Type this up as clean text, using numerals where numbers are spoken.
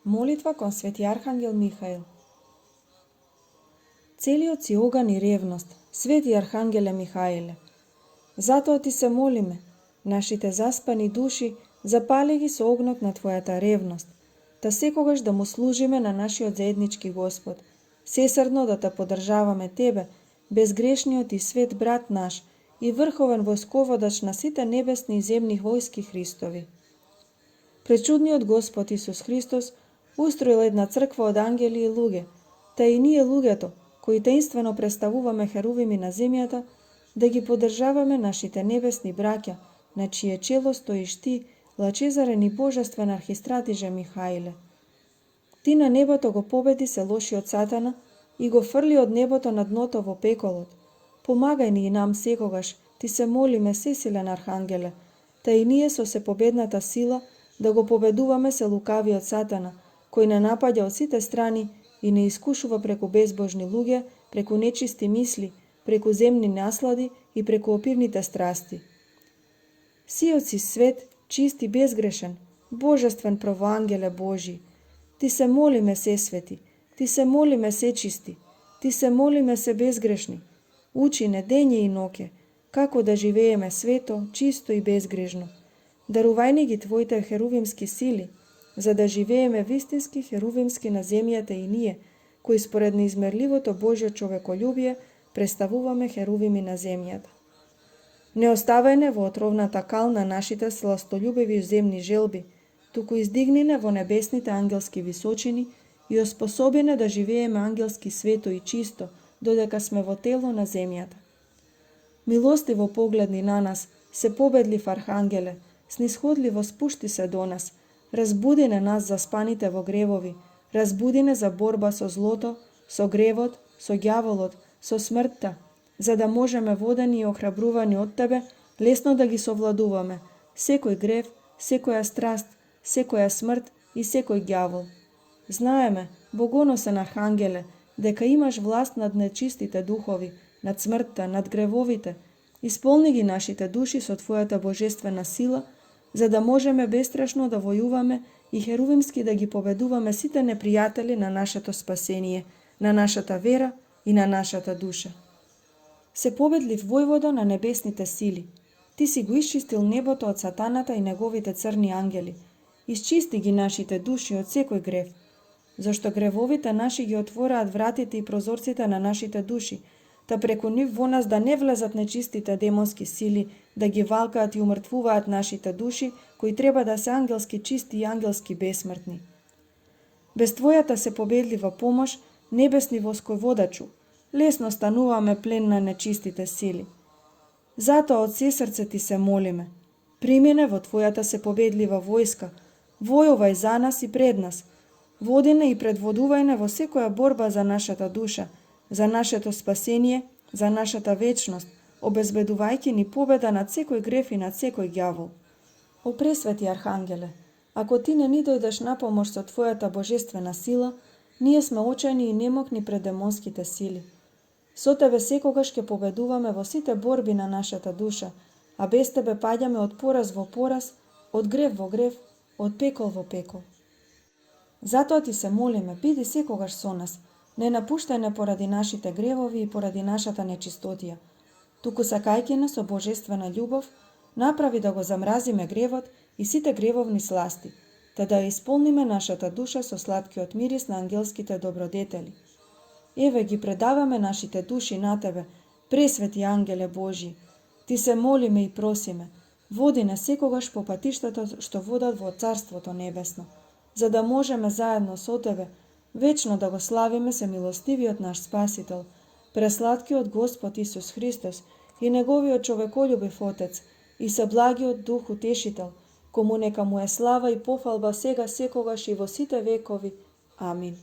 Молитва кон Свети Архангел Михаил. Целиот си оган и ревност, Свети Архангеле Михаиле, затоа ти се молиме, нашите заспани души запали ги со огнот на Твојата ревност, та секогаш да му служиме на нашиот заеднички Господ, сесрдно да те поддржаваме Тебе, безгрешниот и свет брат наш и врховен војсководач на сите небесни и земни војски Христови. Пречудниот Господ Исус Христос устроил една црква од ангели и луѓе, та и ние луѓето, кои таинствено представуваме херувими на земјата, да ги поддржаваме нашите небесни браќа, на чие чело стоиш ти, лачезарен и божествен архистратиже Михаиле. Ти на небото го победи се лошиот сатана и го фрли од небото на дното во пеколот. Помагај ни и нам секогаш, ти се молиме сесилен Архангеле, та и ние со сепобедната сила да го победуваме се лукавиот сатана, кој не напаѓа од сите страни и не искушува преку безбожни луѓе, преку нечисти мисли, преку земни наслади и преку опирните страсти. Сиот си свет, чист и безгрешен, божествен правоангеле Божи, ти се молиме се свети, ти се молиме се чисти, ти се молиме се безгрешни, учи не дење и ноќе, како да живееме свето, чисто и безгрешно. Дарувај ни ги Твоите херувимски сили, за да живееме вистински херувимски на земјата и ние, кои според неизмерливото Божјо човеколюбие представуваме херувими на земјата. Не оставај не во отровната кал на нашите сластолюбиви земни желби, туку издигни не во небесните ангелски височини и оспособи не да живееме ангелски свето и чисто, додека сме во тело на земјата. Милостиво погледни на нас, се победлив Архангеле, снисходливо спушти се до нас, разбуди не нас заспаните во гревови, разбуди не за борба со злото, со гревот, со ѓаволот, со смртта, за да можеме водени и охрабрувани од Тебе, лесно да ги совладуваме секој грев, секоја страст, секоја смрт и секој ѓавол. Знаеме, богоносен Архангеле, дека имаш власт над нечистите духови, над смртта, над гревовите. Исполни ги нашите души со Твојата божествена сила, за да можеме бестрашно да војуваме и херувимски да ги победуваме сите непријатели на нашето спасение, на нашата вера и на нашата душа. Се победлив војводо на небесните сили, ти си го исчистил небото од сатаната и неговите црни ангели. Исчисти ги нашите души од секој грев, зашто гревовите наши ги отвораат вратите и прозорците на нашите души, та преку нив во нас да не влезат нечистите демонски сили, да ги валкаат и умртвуваат нашите души, кои треба да се ангелски чисти и ангелски бесмртни. Без Твојата се победлива помош, небесни воскојводачу, лесно стануваме плен на нечистите сили. Затоа од се срце ти се молиме, примине во Твојата се победлива војска, војувај за нас и пред нас, води не и предводувај не во секоја борба за нашата душа, за нашето спасение, за нашата вечност, обезбедувајќи ни победа над секој греф и над секој ѓавол. О пресвети Архангеле, ако ти не ни дојдеш на помош со Твојата божествена сила, ние сме очајни и немокни пред демонските сили. Со Тебе секогаш ќе победуваме во сите борби на нашата душа, а без Тебе паѓаме од пораз во пораз, од грев во грев, од пекол во пекол. Затоа ти се молиме, биди секогаш со нас, не напуштај не поради нашите гревови и поради нашата нечистотија, туку сакајќи нас со божествена љубов, направи да го замразиме гревот и сите гревовни сласти, та да исполниме нашата душа со сладкиот мирис на ангелските добродетели. Еве ги предаваме нашите души на Тебе, пресвети ангеле Божи. Ти се молиме и просиме, води не секогаш по патиштата што водат во Царството Небесно, за да можеме заедно со Тебе вечно да го славиме се милостивиот наш Спасител, пресладкиот Господ Исус Христос и Неговиот човеколюбив Отец, и се благиот Дух Утешител, кому нека му е слава и пофалба сега секогаш и во сите векови. Амин.